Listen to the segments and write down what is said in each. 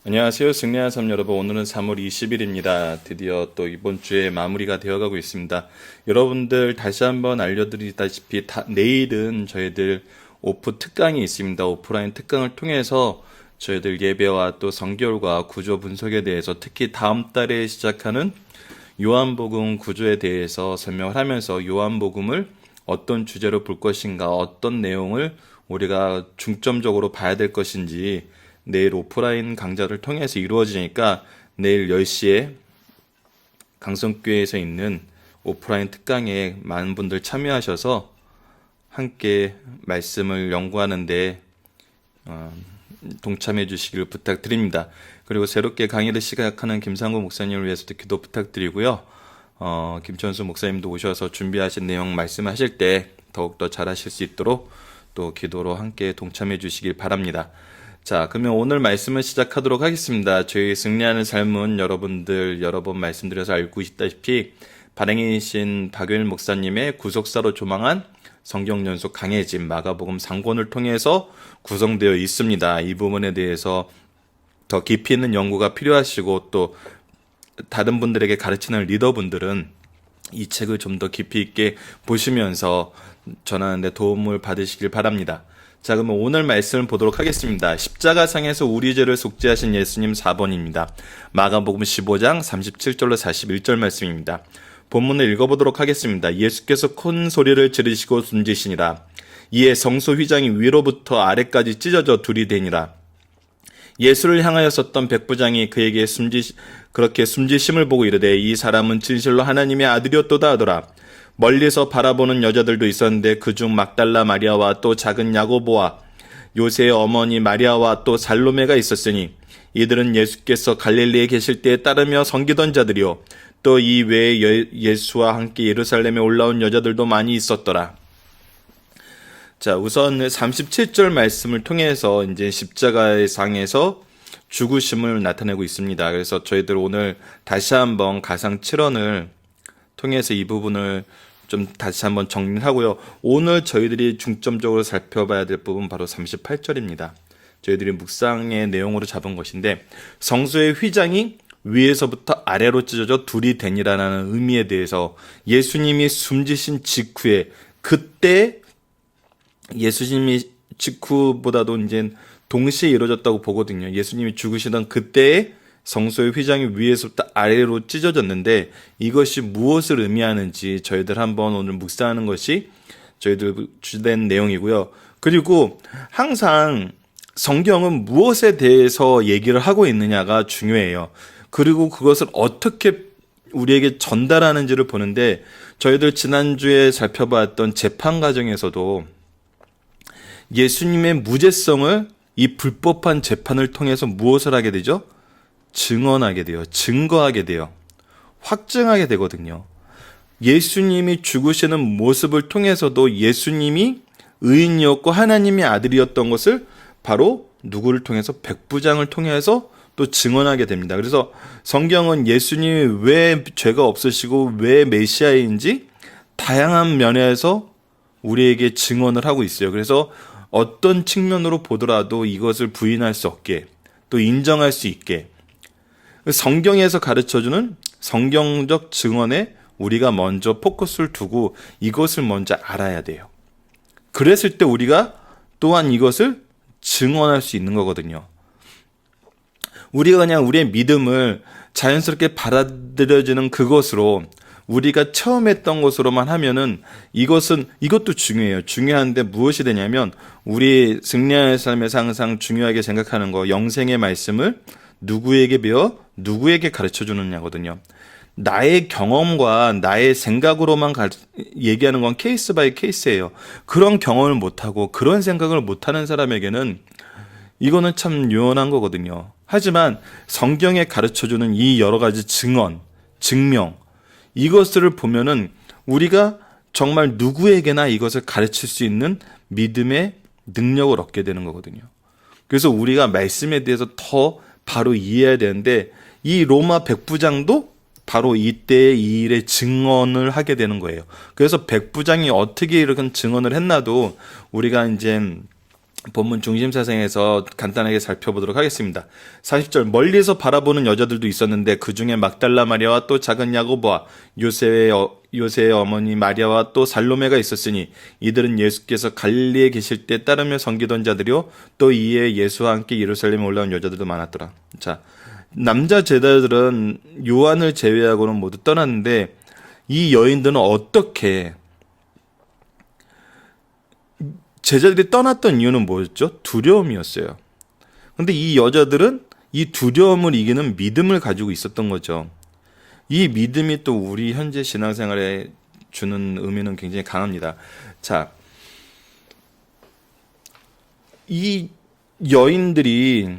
안녕하세요. 승리한 삶 여러분. 오늘은 3월 20일입니다. 드디어 또 이번 주에 마무리가 되어가고 있습니다. 여러분들 다시 한번 알려드리다시피 내일은 저희들 오프 특강이 있습니다. 오프라인 특강을 통해서 저희들 예배와 또 성결과 구조 분석에 대해서 특히 다음 달에 시작하는 요한복음 구조에 대해서 설명을 하면서 요한복음을 어떤 주제로 볼 것인가, 어떤 내용을 우리가 중점적으로 봐야 될 것인지 내일 오프라인 강좌를 통해서 이루어지니까 내일 10시에 강성교회에서 있는 오프라인 특강에 많은 분들 참여하셔서 함께 말씀을 연구하는데 동참해 주시길 부탁드립니다. 그리고 새롭게 강의를 시작하는 김상구 목사님을 위해서도 기도 부탁드리고요. 김천수 목사님도 오셔서 준비하신 내용 말씀하실 때 더욱더 잘하실 수 있도록 또 기도로 함께 동참해 주시길 바랍니다. 자, 그러면 오늘 말씀을 시작하도록 하겠습니다. 저희 승리하는 삶은 여러분들 여러 번 말씀드려서 알고 있다시피 발행이신 박효일 목사님의 구속사로 조망한 성경 연속 강해짐 마가복음 3권을 통해서 구성되어 있습니다. 이 부분에 대해서 더 깊이 있는 연구가 필요하시고 또 다른 분들에게 가르치는 리더분들은 이 책을 좀 더 깊이 있게 보시면서 전하는 데 도움을 받으시길 바랍니다. 자, 그러면 오늘 말씀을 보도록 하겠습니다. 십자가상에서 우리 죄를 속죄하신 예수님 4번입니다. 마가복음 15장 37절로 41절 말씀입니다. 본문을 읽어보도록 하겠습니다. 예수께서 큰 소리를 지르시고 숨지시니라. 이에 성소 휘장이 위로부터 아래까지 찢어져 둘이 되니라. 예수를 향하여 섰던 백부장이 그에게 그렇게 숨지심을 보고 이르되 이 사람은 진실로 하나님의 아들이었도다 하더라. 멀리서 바라보는 여자들도 있었는데 그중 막달라 마리아와 또 작은 야고보와 요새의 어머니 마리아와 또 살로메가 있었으니 이들은 예수께서 갈릴리에 계실 때에 따르며 섬기던 자들이요 또 이 외에 예수와 함께 예루살렘에 올라온 여자들도 많이 있었더라. 자, 우선 37절 말씀을 통해서 이제 십자가의 상에서 죽으심을 나타내고 있습니다. 그래서 저희들 오늘 다시 한번 가상 7원을 통해서 이 부분을 좀 다시 한번 정리하고요. 오늘 저희들이 중점적으로 살펴봐야 될 부분 바로 38절입니다. 저희들이 묵상의 내용으로 잡은 것인데 성소의 휘장이 위에서부터 아래로 찢어져 둘이 되니라는 의미에 대해서 예수님이 숨지신 직후에 그때 예수님이 직후보다도 이제 동시에 이루어졌다고 보거든요. 예수님이 죽으시던 그때에 성소의 휘장이 위에서부터 아래로 찢어졌는데 이것이 무엇을 의미하는지 저희들 한번 오늘 묵상하는 것이 저희들 주된 내용이고요. 그리고 항상 성경은 무엇에 대해서 얘기를 하고 있느냐가 중요해요. 그리고 그것을 어떻게 우리에게 전달하는지를 보는데 저희들 지난주에 살펴봤던 재판 과정에서도 예수님의 무죄성을 이 불법한 재판을 통해서 무엇을 하게 되죠? 증언하게 돼요. 증거하게 돼요. 확증하게 되거든요. 예수님이 죽으시는 모습을 통해서도 예수님이 의인이었고 하나님의 아들이었던 것을 바로 누구를 통해서? 백부장을 통해서 또 증언하게 됩니다. 그래서 성경은 예수님이 왜 죄가 없으시고 왜 메시아인지 다양한 면에서 우리에게 증언을 하고 있어요. 그래서 어떤 측면으로 보더라도 이것을 부인할 수 없게 또 인정할 수 있게 성경에서 가르쳐주는 성경적 증언에 우리가 먼저 포커스를 두고 이것을 먼저 알아야 돼요. 그랬을 때 우리가 또한 이것을 증언할 수 있는 거거든요. 우리가 그냥 우리의 믿음을 자연스럽게 받아들여지는 그것으로 우리가 처음 했던 것으로만 하면은 이것도 중요해요. 중요한데 무엇이 되냐면 우리 승리하는 삶에서 항상 중요하게 생각하는 거 영생의 말씀을 누구에게 배워 누구에게 가르쳐 주느냐거든요. 나의 경험과 나의 생각으로만 얘기하는 건 케이스 바이 케이스예요. 그런 경험을 못하고 그런 생각을 못하는 사람에게는 이거는 참 유연한 거거든요. 하지만 성경에 가르쳐주는 이 여러 가지 증언, 증명 이것들을 보면은 우리가 정말 누구에게나 이것을 가르칠 수 있는 믿음의 능력을 얻게 되는 거거든요. 그래서 우리가 말씀에 대해서 더 바로 이해해야 되는데 이 로마 백부장도 바로 이때의 이 일의 증언을 하게 되는 거예요. 그래서 백부장이 어떻게 이렇게 증언을 했나도 우리가 이제 본문 중심 사상에서 간단하게 살펴보도록 하겠습니다. 40절 멀리서 바라보는 여자들도 있었는데 그 중에 막달라 마리아와 또 작은 야고보와 요새의 어머니 마리아와 또 살로메가 있었으니 이들은 예수께서 갈릴리에 계실 때 따르며 섬기던 자들이요 또 이에 예수와 함께 예루살렘에 올라온 여자들도 많았더라. 자, 남자 제자들은 요한을 제외하고는 모두 떠났는데 이 여인들은 어떻게 제자들이 떠났던 이유는 뭐였죠? 두려움이었어요. 근데 이 여자들은 이 두려움을 이기는 믿음을 가지고 있었던 거죠. 이 믿음이 또 우리 현재 신앙생활에 주는 의미는 굉장히 강합니다. 자, 이 여인들이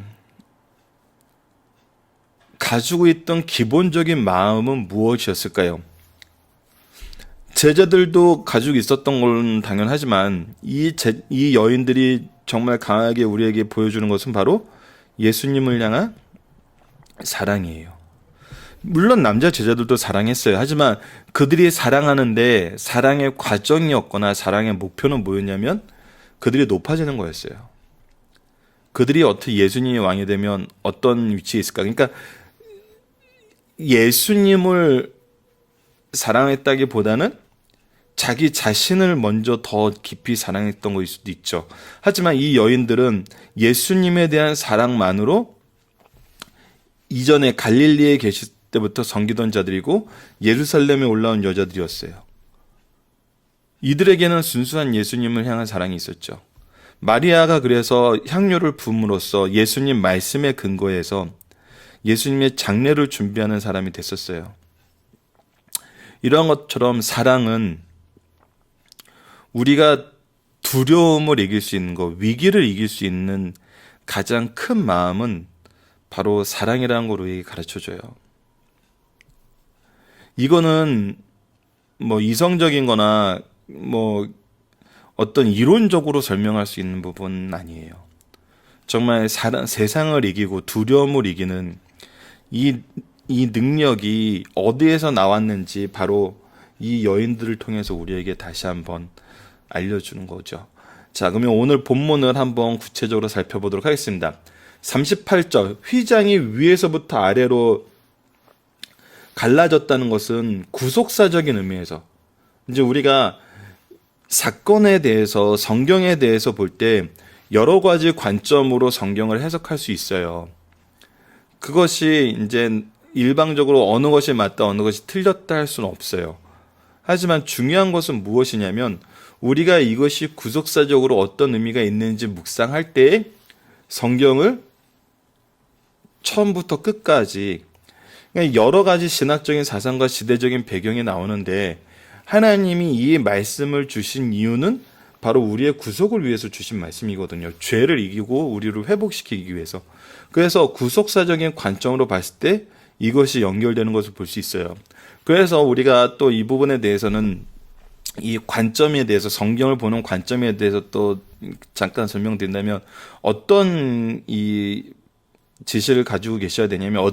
가지고 있던 기본적인 마음은 무엇이었을까요? 제자들도 가지고 있었던 건 당연하지만 이 여인들이 정말 강하게 우리에게 보여주는 것은 바로 예수님을 향한 사랑이에요. 물론 남자 제자들도 사랑했어요. 하지만 그들이 사랑하는데 사랑의 과정이었거나 사랑의 목표는 뭐였냐면 그들이 높아지는 거였어요. 그들이 어떻게 예수님이 왕이 되면 어떤 위치에 있을까? 그러니까 예수님을 사랑했다기보다는 자기 자신을 먼저 더 깊이 사랑했던 것일 수도 있죠. 하지만 이 여인들은 예수님에 대한 사랑만으로 이전에 갈릴리에 계실 때부터 섬기던 자들이고 예루살렘에 올라온 여자들이었어요. 이들에게는 순수한 예수님을 향한 사랑이 있었죠. 마리아가 그래서 향료를 부음으로써 예수님 말씀에 근거해서 예수님의 장례를 준비하는 사람이 됐었어요. 이러한 것처럼 사랑은 우리가 두려움을 이길 수 있는 것, 위기를 이길 수 있는 가장 큰 마음은 바로 사랑이라는 걸 우리에게 가르쳐줘요. 이거는 뭐 이성적인 거나 뭐 어떤 이론적으로 설명할 수 있는 부분은 아니에요. 정말 세상을 이기고 두려움을 이기는 이 능력이 어디에서 나왔는지 바로 이 여인들을 통해서 우리에게 다시 한번 알려주는 거죠. 자, 그러면 오늘 본문을 한번 구체적으로 살펴보도록 하겠습니다. 38절, 휘장이 위에서부터 아래로 갈라졌다는 것은 구속사적인 의미에서, 이제 우리가 사건에 대해서, 성경에 대해서 볼 때 여러 가지 관점으로 성경을 해석할 수 있어요. 그것이 이제 일방적으로 어느 것이 맞다, 어느 것이 틀렸다 할 수는 없어요. 하지만 중요한 것은 무엇이냐면 우리가 이것이 구속사적으로 어떤 의미가 있는지 묵상할 때 성경을 처음부터 끝까지 여러 가지 신학적인 사상과 시대적인 배경이 나오는데 하나님이 이 말씀을 주신 이유는 바로 우리의 구속을 위해서 주신 말씀이거든요. 죄를 이기고 우리를 회복시키기 위해서. 그래서 구속사적인 관점으로 봤을 때 이것이 연결되는 것을 볼 수 있어요. 그래서 우리가 또 이 부분에 대해서는 이 관점에 대해서, 성경을 보는 관점에 대해서 또 잠깐 설명드린다면 어떤 이 지시를 가지고 계셔야 되냐면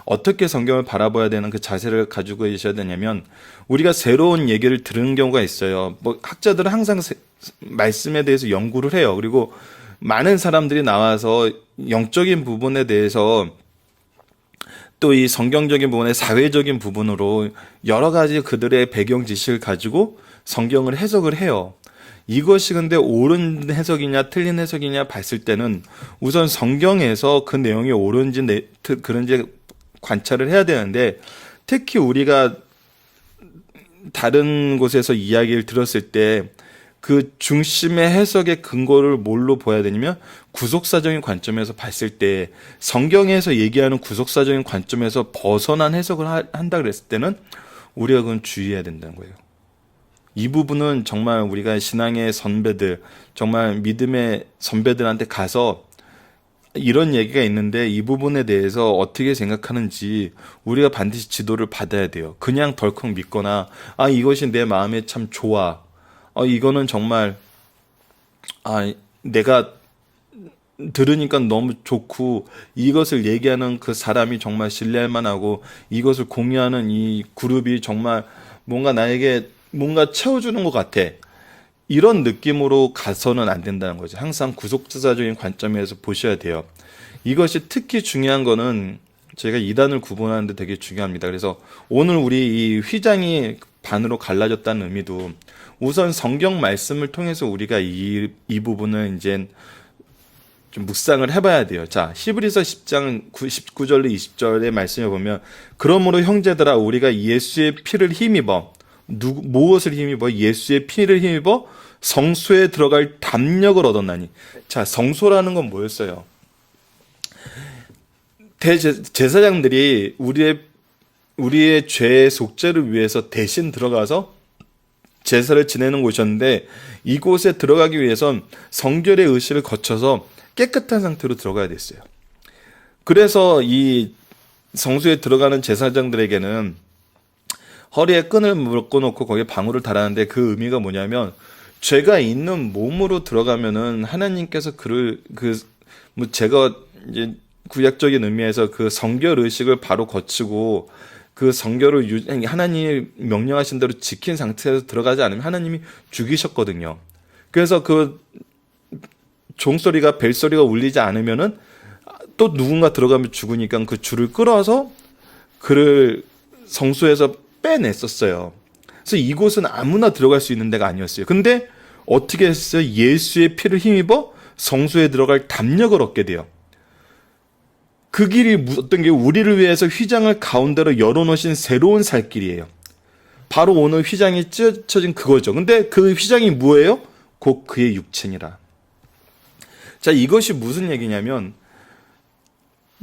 어떻게 성경을 바라봐야 되는 그 자세를 가지고 계셔야 되냐면 우리가 새로운 얘기를 들은 경우가 있어요. 뭐 학자들은 항상 말씀에 대해서 연구를 해요. 그리고 많은 사람들이 나와서 영적인 부분에 대해서 또 이 성경적인 부분의 사회적인 부분으로 여러 가지 그들의 배경 지식을 가지고 성경을 해석을 해요. 이것이 근데 옳은 해석이냐 틀린 해석이냐 봤을 때는 우선 성경에서 그 내용이 옳은지 그런지 관찰을 해야 되는데, 특히 우리가 다른 곳에서 이야기를 들었을 때 그 중심의 해석의 근거를 뭘로 보아야 되냐면 구속사적인 관점에서 봤을 때 성경에서 얘기하는 구속사적인 관점에서 벗어난 해석을 한다 그랬을 때는 우리가 그건 주의해야 된다는 거예요. 이 부분은 정말 우리가 신앙의 선배들, 정말 믿음의 선배들한테 가서 이런 얘기가 있는데 이 부분에 대해서 어떻게 생각하는지 우리가 반드시 지도를 받아야 돼요. 그냥 덜컥 믿거나 이것이 내 마음에 참 좋아, 이거는 정말 내가 들으니까 너무 좋고 이것을 얘기하는 그 사람이 정말 신뢰할 만하고 이것을 공유하는 이 그룹이 정말 뭔가 나에게 뭔가 채워주는 것 같아, 이런 느낌으로 가서는 안 된다는 거죠. 항상 구속사적인 관점에서 보셔야 돼요. 이것이 특히 중요한 거는 저희가 이단을 구분하는데 되게 중요합니다. 그래서 오늘 우리 이 휘장이 반으로 갈라졌다는 의미도 우선 성경 말씀을 통해서 우리가 이 부분은 이제 좀 묵상을 해봐야 돼요. 자, 히브리서 10장 19절로 20절의 말씀을 보면 그러므로 형제들아 우리가 예수의 피를 힘입어 무엇을 힘입어? 예수의 피를 힘입어 성소에 들어갈 담력을 얻었나니. 자, 성소라는 건 뭐였어요? 대제사장들이 우리의 죄의 속죄를 위해서 대신 들어가서 제사를 지내는 곳이었는데 이곳에 들어가기 위해선 성결의 의식을 거쳐서 깨끗한 상태로 들어가야 됐어요. 그래서 이 성소에 들어가는 제사장들에게는 허리에 끈을 묶어놓고 거기에 방울을 달았는데 그 의미가 뭐냐면 죄가 있는 몸으로 들어가면은 하나님께서 제가 이제 구약적인 의미에서 그 성결 의식을 바로 거치고 그 성결을 하나님이 명령하신 대로 지킨 상태에서 들어가지 않으면 하나님이 죽이셨거든요. 그래서 그 종소리가 벨소리가 울리지 않으면은 또 누군가 들어가면 죽으니까 그 줄을 끌어서 그를 성소에서 빼냈었어요. 그래서 이곳은 아무나 들어갈 수 있는 데가 아니었어요. 근데 어떻게 했어요? 예수의 피를 힘입어 성소에 들어갈 담력을 얻게 돼요. 그 길이 어떤 게 우리를 위해서 휘장을 가운데로 열어놓으신 새로운 살길이에요. 바로 오늘 휘장이 찢어진 그거죠. 근데 그 휘장이 뭐예요? 곧 그의 육체니라. 자, 이것이 무슨 얘기냐면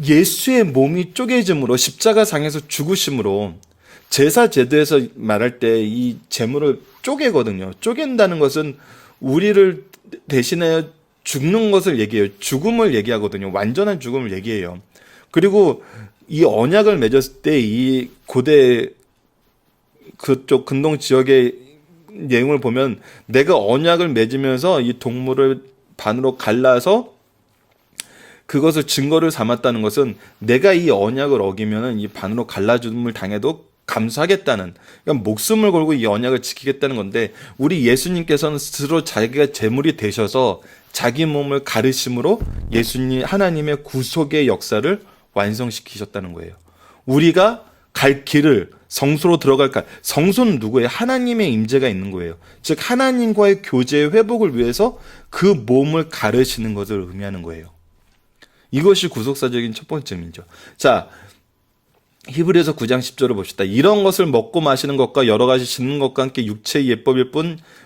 예수의 몸이 쪼개짐으로 십자가상에서 죽으심으로 제사 제도에서 말할 때 이 제물을 쪼개거든요. 쪼갠다는 것은 우리를 대신해 죽는 것을 얘기해요. 죽음을 얘기하거든요. 완전한 죽음을 얘기해요. 그리고 이 언약을 맺었을 때 이 고대 그쪽 근동 지역의 내용을 보면 내가 언약을 맺으면서 이 동물을 반으로 갈라서 그것을 증거를 삼았다는 것은 내가 이 언약을 어기면은 이 반으로 갈라줌을 당해도 감수하겠다는, 그러니까 목숨을 걸고 이 언약을 지키겠다는 건데, 우리 예수님께서는 스스로 자기가 제물이 되셔서 자기 몸을 가르심으로 예수님 하나님의 구속의 역사를 완성시키셨다는 거예요. 우리가 갈 길을 성소로 들어갈 길, 성소는 누구예요? 하나님의 임재가 있는 거예요. 즉 하나님과의 교제의 회복을 위해서 그 몸을 가르시는 것을 의미하는 거예요. 이것이 구속사적인 첫 번째 의미죠. 자, 히브리서 9장 10절을 봅시다. 이런 것을 먹고 마시는 것과 여러 가지 씻는 것과 함께 육체의 예법일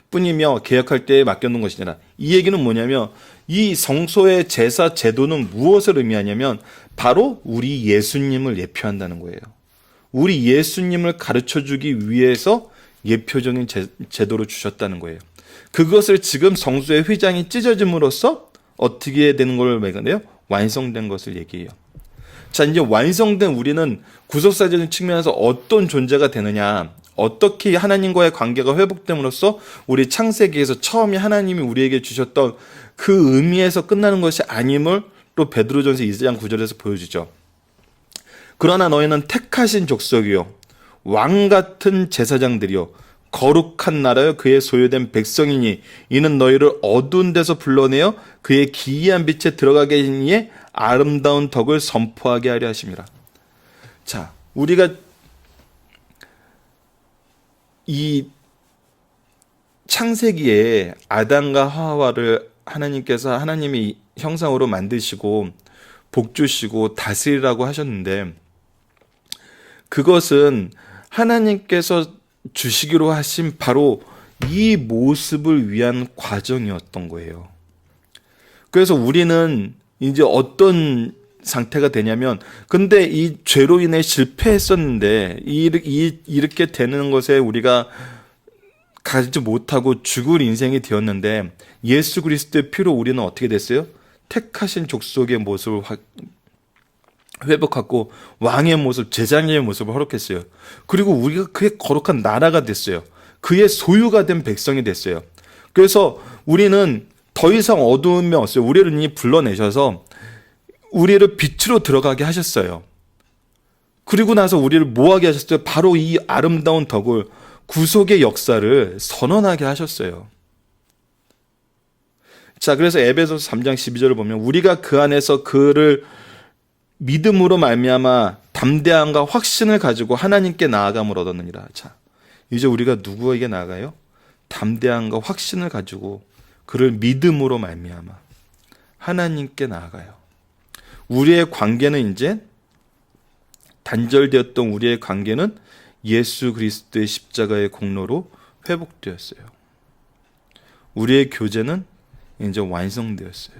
뿐이며 개혁할 때에 맡겨놓은 것이니라. 이 얘기는 뭐냐면 이 성소의 제사 제도는 무엇을 의미하냐면 바로 우리 예수님을 예표한다는 거예요. 우리 예수님을 가르쳐주기 위해서 예표적인 제도를 주셨다는 거예요. 그것을 지금 성소의 휘장이 찢어짐으로써 어떻게 되는 걸 말하네요? 완성된 것을 얘기해요. 자, 이제 완성된 우리는 구속사적인 측면에서 어떤 존재가 되느냐, 어떻게 하나님과의 관계가 회복됨으로써 우리 창세기에서 처음에 하나님이 우리에게 주셨던 그 의미에서 끝나는 것이 아님을 또 베드로전서 2장 9절에서 보여주죠. 그러나 너희는 택하신 족속이요 왕 같은 제사장들이요 거룩한 나라여 그의 소유된 백성이니 이는 너희를 어두운 데서 불러내어 그의 기이한 빛에 들어가게 하니에 아름다운 덕을 선포하게 하려 하심이라. 자, 우리가 이 창세기에 아담과 하와를 하나님께서 하나님의 형상으로 만드시고 복주시고 다스리라고 하셨는데 그것은 하나님께서 주시기로 하신 바로 이 모습을 위한 과정이었던 거예요. 그래서 우리는 이제 어떤 상태가 되냐면, 근데 이 죄로 인해 실패했었는데 이렇게 되는 것에 우리가 가지 못하고 죽을 인생이 되었는데 예수 그리스도의 피로 우리는 어떻게 됐어요? 택하신 족속의 모습을 회복하고 왕의 모습, 제자의 모습을 허락했어요. 그리고 우리가 그의 거룩한 나라가 됐어요. 그의 소유가 된 백성이 됐어요. 그래서 우리는 더 이상 어두움이 없어요. 우리를 이미 불러내셔서 우리를 빛으로 들어가게 하셨어요. 그리고 나서 우리를 뭐하게 하셨어요? 바로 이 아름다운 덕을, 구속의 역사를 선언하게 하셨어요. 자, 그래서 에베소서 3장 12절을 보면 우리가 그 안에서 그를 믿음으로 말미암아 담대함과 확신을 가지고 하나님께 나아감을 얻었느니라. 자, 이제 우리가 누구에게 나아가요? 담대함과 확신을 가지고 그를 믿음으로 말미암아 하나님께 나아가요. 우리의 관계는 이제 단절되었던 우리의 관계는 예수 그리스도의 십자가의 공로로 회복되었어요. 우리의 교제는 이제 완성되었어요.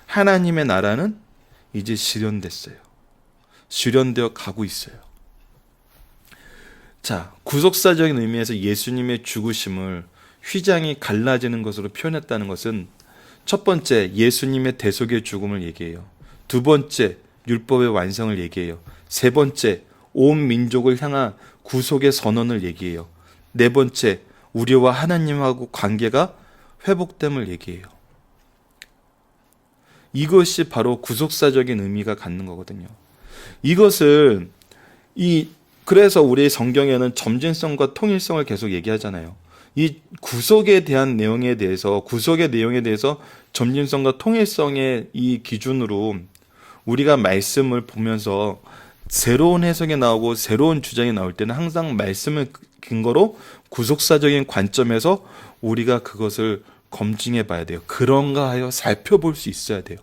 하나님의 나라는 이제 실현됐어요. 실현되어 가고 있어요. 자, 구속사적인 의미에서 예수님의 죽으심을 휘장이 갈라지는 것으로 표현했다는 것은 첫 번째, 예수님의 대속의 죽음을 얘기해요. 두 번째, 율법의 완성을 얘기해요. 세 번째, 온 민족을 향한 구속의 선언을 얘기해요. 네 번째, 우리와 하나님하고 관계가 회복됨을 얘기해요. 이것이 바로 구속사적인 의미가 갖는 거거든요. 이것을 그래서 우리 성경에는 점진성과 통일성을 계속 얘기하잖아요. 이 구속에 대한 내용에 대해서 구속의 내용에 대해서 점진성과 통일성의 이 기준으로 우리가 말씀을 보면서 새로운 해석이 나오고 새로운 주장이 나올 때는 항상 말씀을 근거로 구속사적인 관점에서 우리가 그것을 검증해 봐야 돼요. 그런가 하여 살펴볼 수 있어야 돼요.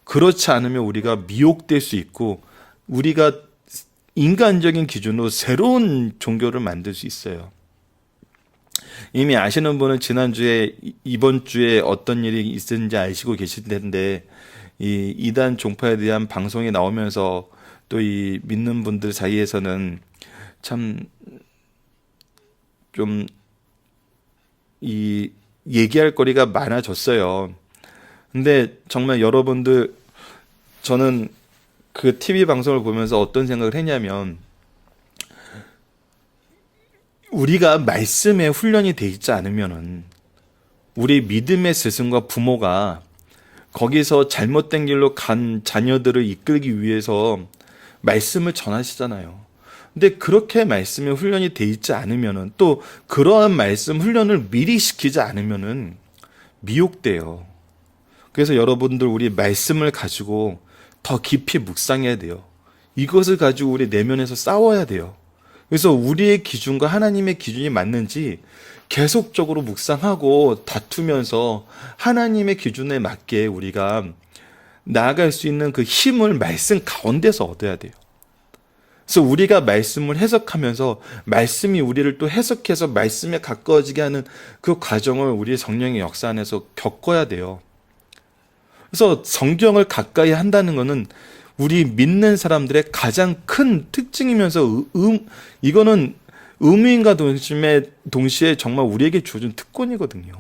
그렇지 않으면 우리가 미혹될 수 있고 우리가 인간적인 기준으로 새로운 종교를 만들 수 있어요. 이미 아시는 분은 지난주에 이번 주에 어떤 일이 있었는지 아시고 계실 텐데 이 이단 종파에 대한 방송이 나오면서 또 이 믿는 분들 사이에서는 참 좀 이 얘기할 거리가 많아졌어요. 근데 정말 여러분들, 저는 그 TV 방송을 보면서 어떤 생각을 했냐면, 우리가 말씀에 훈련이 돼 있지 않으면은 우리 믿음의 스승과 부모가 거기서 잘못된 길로 간 자녀들을 이끌기 위해서 말씀을 전하시잖아요. 근데 그렇게 말씀에 훈련이 돼 있지 않으면은, 또 그러한 말씀 훈련을 미리 시키지 않으면은 미혹돼요. 그래서 여러분들, 우리 말씀을 가지고 더 깊이 묵상해야 돼요. 이것을 가지고 우리 내면에서 싸워야 돼요. 그래서 우리의 기준과 하나님의 기준이 맞는지 계속적으로 묵상하고 다투면서 하나님의 기준에 맞게 우리가 나아갈 수 있는 그 힘을 말씀 가운데서 얻어야 돼요. 그래서 우리가 말씀을 해석하면서 말씀이 우리를 또 해석해서 말씀에 가까워지게 하는 그 과정을 우리 성령의 역사 안에서 겪어야 돼요. 그래서 성경을 가까이 한다는 것은 우리 믿는 사람들의 가장 큰 특징이면서 이거는 의무인과 동시에 정말 우리에게 주어진 특권이거든요.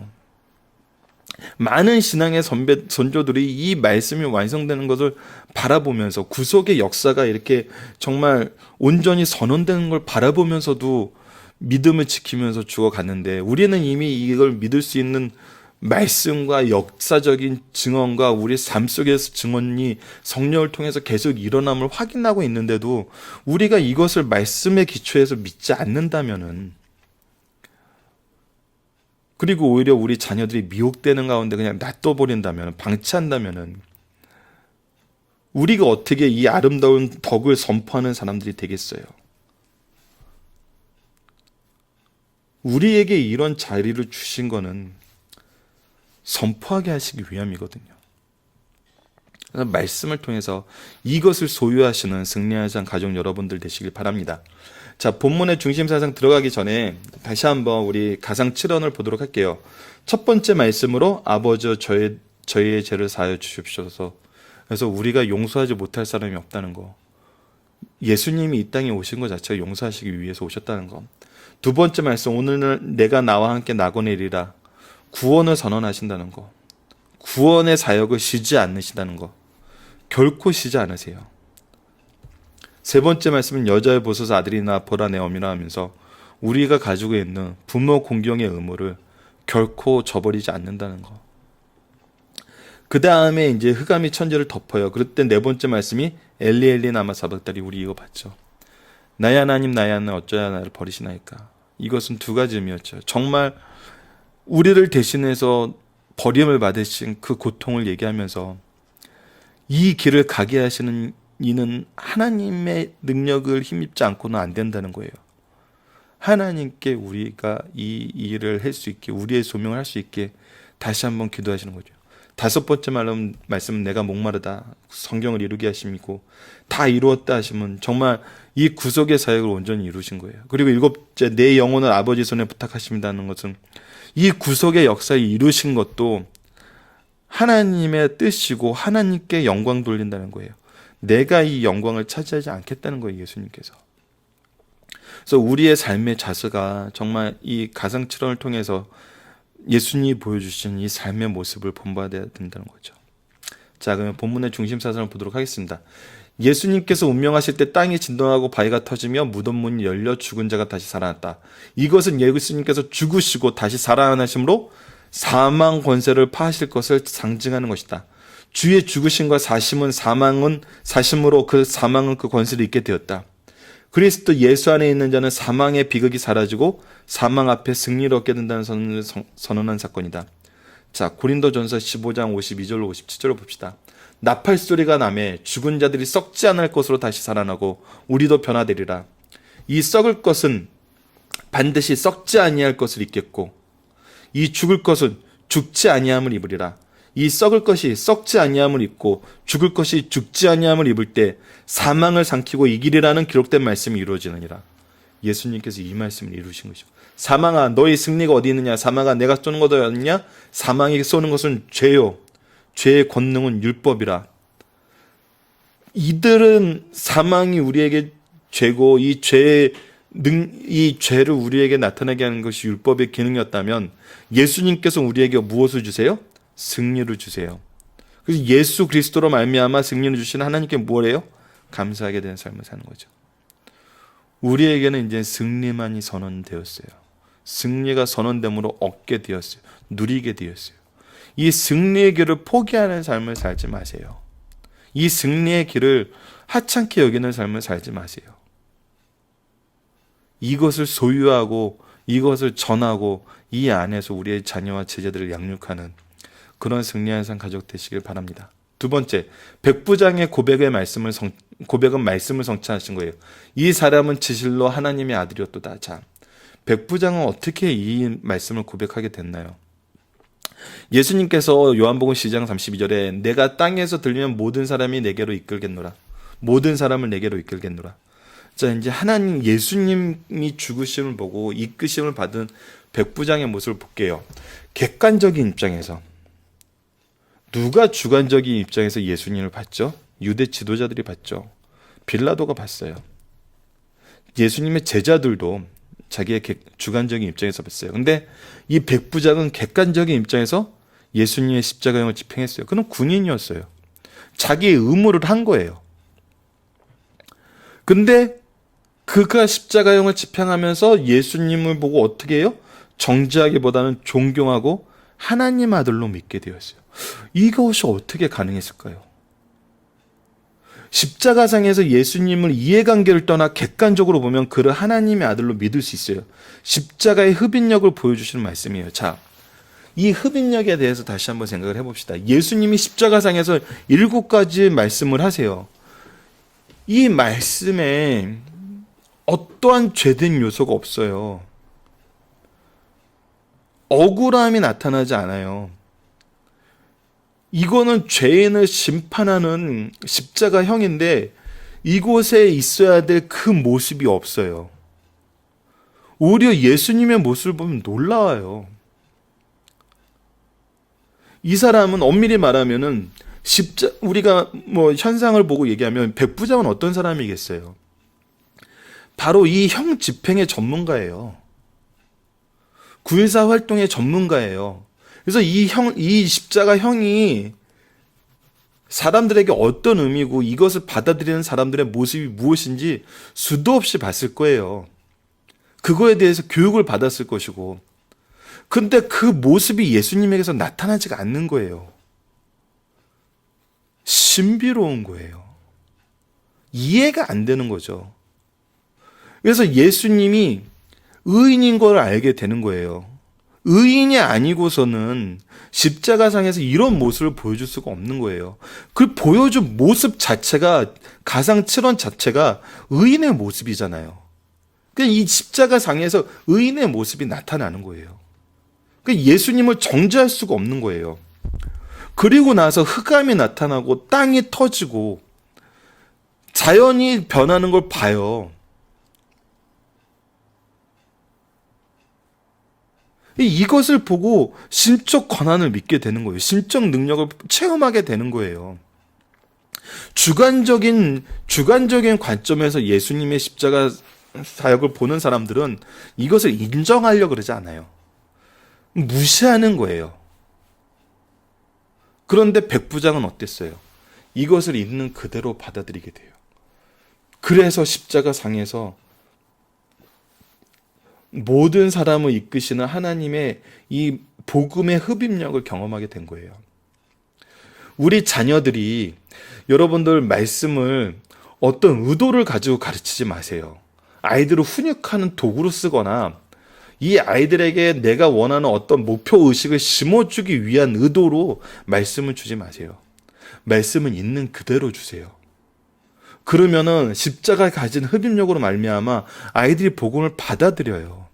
많은 신앙의 선조들이 이 말씀이 완성되는 것을 바라보면서 구속의 역사가 이렇게 정말 온전히 선언되는 걸 바라보면서도 믿음을 지키면서 죽어갔는데, 우리는 이미 이걸 믿을 수 있는 말씀과 역사적인 증언과 우리 삶 속에서 증언이 성령을 통해서 계속 일어남을 확인하고 있는데도 우리가 이것을 말씀에 기초해서 믿지 않는다면은, 그리고 오히려 우리 자녀들이 미혹되는 가운데 그냥 놔둬버린다면, 방치한다면은 우리가 어떻게 이 아름다운 덕을 선포하는 사람들이 되겠어요? 우리에게 이런 자리를 주신 거는 선포하게 하시기 위함이거든요. 그래서 말씀을 통해서 이것을 소유하시는 승리하신 가족 여러분들 되시길 바랍니다. 자, 본문의 중심 사상 들어가기 전에 다시 한번 우리 가상 7원을 보도록 할게요. 첫 번째 말씀으로 아버지 저희의 죄를 사하여 주십시오서. 그래서 우리가 용서하지 못할 사람이 없다는 거. 예수님이 이 땅에 오신 것 자체가 용서하시기 위해서 오셨다는 거. 두 번째 말씀, 오늘 내가 나와 함께 나고내리라. 구원을 선언하신다는 거. 구원의 사역을 쉬지 않으시다는 거. 결코 쉬지 않으세요. 세 번째 말씀은 여자의 보소서 아들이나 보라 내 어미라 하면서 우리가 가지고 있는 부모 공경의 의무를 결코 저버리지 않는다는 거. 그 다음에 이제 흑암이 천지를 덮어요. 그럴 때 네 번째 말씀이 엘리 엘리 나마 사박다리. 우리 이거 봤죠. 나의 하나님 나의 하나님 어쩌야 나를 버리시나이까. 이것은 두 가지 의미였죠. 정말 우리를 대신해서 버림을 받으신 그 고통을 얘기하면서 이 길을 가게 하시는 이는 하나님의 능력을 힘입지 않고는 안 된다는 거예요. 하나님께 우리가 이 일을 할 수 있게, 우리의 소명을 할 수 있게 다시 한번 기도하시는 거죠. 다섯 번째 말씀은 내가 목마르다, 성경을 이루게 하심이고, 다 이루었다 하시면 정말 이 구속의 사역을 온전히 이루신 거예요. 그리고 일곱째, 내 영혼을 아버지 손에 부탁하십니다는 것은 이 구속의 역사를 이루신 것도 하나님의 뜻이고 하나님께 영광 돌린다는 거예요. 내가 이 영광을 차지하지 않겠다는 거예요, 예수님께서. 그래서 우리의 삶의 자세가 정말 이 가상칠언을 통해서 예수님이 보여주신 이 삶의 모습을 본받아야 된다는 거죠. 자, 그러면 본문의 중심 사선을 보도록 하겠습니다. 예수님께서 운명하실 때 땅이 진동하고 바위가 터지며 무덤 문이 열려 죽은 자가 다시 살아났다. 이것은 예수님께서 죽으시고 다시 살아나심으로 사망 권세를 파하실 것을 상징하는 것이다. 주의 죽으심과 사심으로 그 사망은 그 권세를 잊게 되었다. 그리스도 예수 안에 있는 자는 사망의 비극이 사라지고 사망 앞에 승리를 얻게 된다는 선언한 사건이다. 자, 고린도전서 15장 52절로 57절을 봅시다. 나팔 소리가 나매 죽은 자들이 썩지 않을 것으로 다시 살아나고 우리도 변화되리라. 이 썩을 것은 반드시 썩지 아니할 것을 입겠고 이 죽을 것은 죽지 아니함을 입으리라. 이 썩을 것이 썩지 아니함을 입고 죽을 것이 죽지 아니함을 입을 때 사망을 삼키고 이기리라는 기록된 말씀이 이루어지느니라. 예수님께서 이 말씀을 이루신 것이죠. 사망아, 너희 승리가 어디 있느냐? 사망아, 내가 쏘는 것도 아니냐? 사망이 쏘는 것은 죄요. 죄의 권능은 율법이라. 이들은 사망이 우리에게 죄고 이 죄를 우리에게 나타나게 하는 것이 율법의 기능이었다면 예수님께서 우리에게 무엇을 주세요? 승리를 주세요. 그래서 예수 그리스도로 말미암아 승리를 주시는 하나님께 뭐래요? 감사하게 되는 삶을 사는 거죠. 우리에게는 이제 승리만이 선언되었어요. 승리가 선언됨으로 얻게 되었어요. 누리게 되었어요. 이 승리의 길을 포기하는 삶을 살지 마세요. 이 승리의 길을 하찮게 여기는 삶을 살지 마세요. 이것을 소유하고 이것을 전하고 이 안에서 우리의 자녀와 제자들을 양육하는 그런 승리한 삶 가족 되시길 바랍니다. 두 번째, 백부장의 고백은 말씀을 성취하신 거예요. 이 사람은 진실로 하나님의 아들이었도다. 자, 백부장은 어떻게 이 말씀을 고백하게 됐나요? 예수님께서 요한복음 10장 32절에 내가 땅에서 들리면 모든 사람이 내게로 이끌겠노라. 모든 사람을 내게로 이끌겠노라. 자, 이제 하나님 예수님이 죽으심을 보고 이끄심을 받은 백부장의 모습을 볼게요. 객관적인 입장에서 누가 주관적인 입장에서 예수님을 봤죠? 유대 지도자들이 봤죠. 빌라도가 봤어요. 예수님의 제자들도 자기의 주관적인 입장에서 봤어요. 근데 이 백부장은 객관적인 입장에서 예수님의 십자가형을 집행했어요. 그는 군인이었어요. 자기의 의무를 한 거예요. 근데 그가 십자가형을 집행하면서 예수님을 보고 어떻게 해요? 정죄하기보다는 존경하고 하나님 아들로 믿게 되었어요. 이것이 어떻게 가능했을까요? 십자가상에서 예수님을 이해관계를 떠나 객관적으로 보면 그를 하나님의 아들로 믿을 수 있어요. 십자가의 흡인력을 보여주시는 말씀이에요. 자, 이 흡인력에 대해서 다시 한번 생각을 해봅시다. 예수님이 십자가상에서 7가지 말씀을 하세요. 이 말씀에 어떠한 죄된 요소가 없어요. 억울함이 나타나지 않아요. 이거는 죄인을 심판하는 십자가형인데 이곳에 있어야 될 그 모습이 없어요. 오히려 예수님의 모습을 보면 놀라워요. 이 사람은 엄밀히 말하면은 우리가 뭐 현상을 보고 얘기하면 백부장은 어떤 사람이겠어요? 바로 이 형 집행의 전문가예요. 군사 활동의 전문가예요. 그래서 이 십자가 형이 사람들에게 어떤 의미고 이것을 받아들이는 사람들의 모습이 무엇인지 수도 없이 봤을 거예요. 그거에 대해서 교육을 받았을 것이고. 근데 그 모습이 예수님에게서 나타나지가 않는 거예요. 신비로운 거예요. 이해가 안 되는 거죠. 그래서 예수님이 의인인 걸 알게 되는 거예요. 의인이 아니고서는 십자가상에서 이런 모습을 보여줄 수가 없는 거예요. 그 보여준 모습 자체가, 가상 7원 자체가 의인의 모습이잖아요. 그냥 이 십자가상에서 의인의 모습이 나타나는 거예요. 예수님을 정죄할 수가 없는 거예요. 그리고 나서 흑암이 나타나고 땅이 터지고 자연이 변하는 걸 봐요. 이것을 보고 신적 권한을 믿게 되는 거예요. 신적 능력을 체험하게 되는 거예요. 주관적인 관점에서 예수님의 십자가 사역을 보는 사람들은 이것을 인정하려고 그러지 않아요. 무시하는 거예요. 그런데 백부장은 어땠어요? 이것을 있는 그대로 받아들이게 돼요. 그래서 십자가 상에서 모든 사람을 이끄시는 하나님의 이 복음의 흡입력을 경험하게 된 거예요. 우리 자녀들이, 여러분들 말씀을 어떤 의도를 가지고 가르치지 마세요. 아이들을 훈육하는 도구로 쓰거나 이 아이들에게 내가 원하는 어떤 목표 의식을 심어주기 위한 의도로 말씀을 주지 마세요. 말씀은 있는 그대로 주세요. 그러면은 십자가 가진 흡입력으로 말미암아 아이들이 복음을 받아들여요.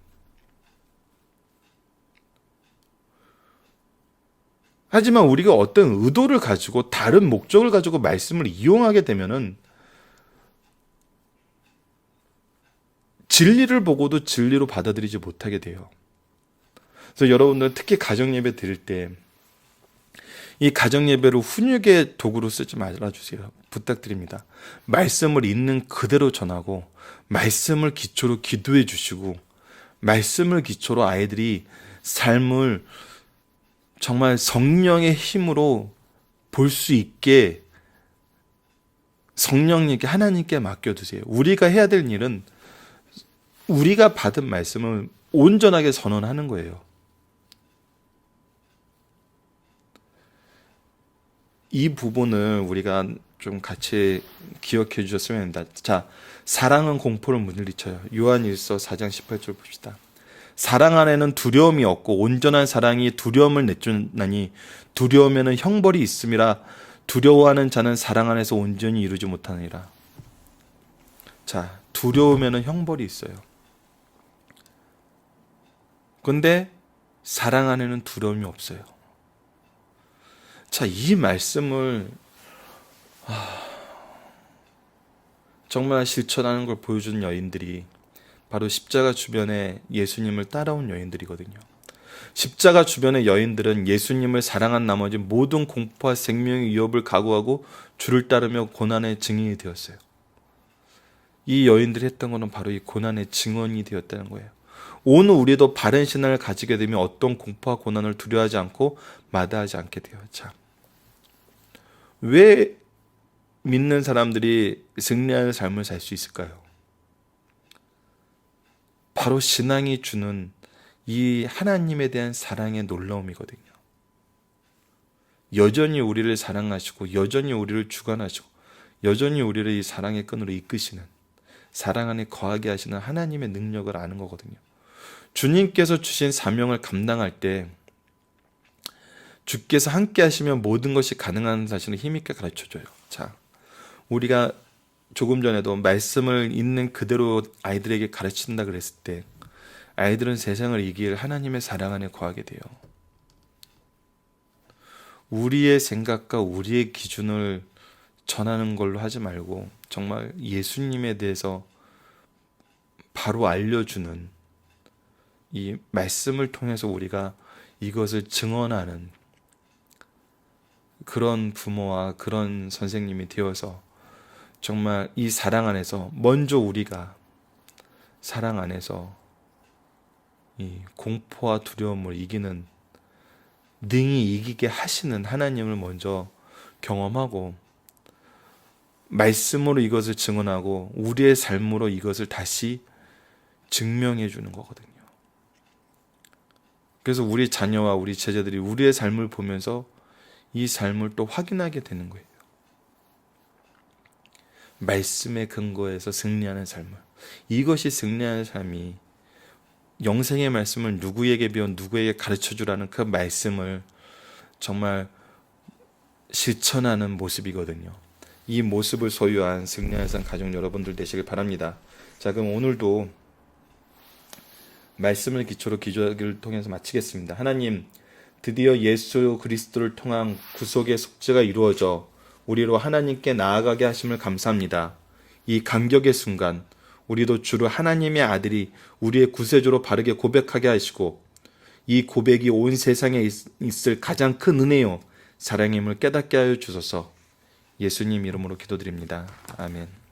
하지만 우리가 어떤 의도를 가지고 다른 목적을 가지고 말씀을 이용하게 되면은 진리를 보고도 진리로 받아들이지 못하게 돼요. 그래서 여러분들 특히 가정예배 드릴 때 이 가정예배를 훈육의 도구로 쓰지 말아주세요. 부탁드립니다. 말씀을 있는 그대로 전하고 말씀을 기초로 기도해 주시고 말씀을 기초로 아이들이 삶을 정말 성령의 힘으로 볼 수 있게 성령님께, 하나님께 맡겨두세요. 우리가 해야 될 일은 우리가 받은 말씀을 온전하게 선언하는 거예요. 이 부분을 우리가 좀 같이 기억해 주셨으면 합니다. 자, 사랑은 공포를 물리쳐요. 요한일서 4장 18절 봅시다. 사랑 안에는 두려움이 없고 온전한 사랑이 두려움을 내쫓나니 두려우면은 형벌이 있음이라 두려워하는 자는 사랑 안에서 온전히 이루지 못하느니라. 자, 두려우면은 형벌이 있어요. 근데 사랑 안에는 두려움이 없어요. 자, 이 말씀을 정말 실천하는 걸 보여준 여인들이 바로 십자가 주변에 예수님을 따라온 여인들이거든요. 십자가 주변의 여인들은 예수님을 사랑한 나머지 모든 공포와 생명의 위협을 각오하고 주를 따르며 고난의 증인이 되었어요. 이 여인들이 했던 것은 바로 이 고난의 증언이 되었다는 거예요. 오늘 우리도 바른 신앙을 가지게 되면 어떤 공포와 고난을 두려워하지 않고 마다하지 않게 돼요. 자, 왜 믿는 사람들이 승리하는 삶을 살 수 있을까요? 바로 신앙이 주는 이 하나님에 대한 사랑의 놀라움이거든요. 여전히 우리를 사랑하시고 여전히 우리를 주관하시고 여전히 우리를 이 사랑의 끈으로 이끄시는, 사랑 안에 거하게 하시는 하나님의 능력을 아는 거거든요. 주님께서 주신 사명을 감당할 때 주께서 함께 하시면 모든 것이 가능한 사실을 힘있게 가르쳐줘요. 자, 우리가 조금 전에도 말씀을 있는 그대로 아이들에게 가르친다 그랬을 때 아이들은 세상을 이길 하나님의 사랑 안에 거하게 돼요. 우리의 생각과 우리의 기준을 전하는 걸로 하지 말고 정말 예수님에 대해서 바로 알려주는 이 말씀을 통해서 우리가 이것을 증언하는 그런 부모와 그런 선생님이 되어서 정말 이 사랑 안에서 먼저 우리가 사랑 안에서 이 공포와 두려움을 이기는, 능히 이기게 하시는 하나님을 먼저 경험하고 말씀으로 이것을 증언하고 우리의 삶으로 이것을 다시 증명해 주는 거거든요. 그래서 우리 자녀와 우리 제자들이 우리의 삶을 보면서 이 삶을 또 확인하게 되는 거예요. 말씀의 근거에서 승리하는 삶을. 이것이 승리하는 삶이 영생의 말씀을 누구에게 배워 누구에게 가르쳐 주라는 그 말씀을 정말 실천하는 모습이거든요. 이 모습을 소유한 승리한산 가족 여러분들 되시길 바랍니다. 자, 그럼 오늘도 말씀을 기초로 기도하기를 통해서 마치겠습니다. 하나님, 드디어 예수 그리스도를 통한 구속의 속죄가 이루어져 우리로 하나님께 나아가게 하심을 감사합니다. 이 감격의 순간 우리도 주를 하나님의 아들이 우리의 구세주로 바르게 고백하게 하시고 이 고백이 온 세상에 있을 가장 큰 은혜요 사랑임을 깨닫게 하여 주소서. 예수님 이름으로 기도드립니다. 아멘.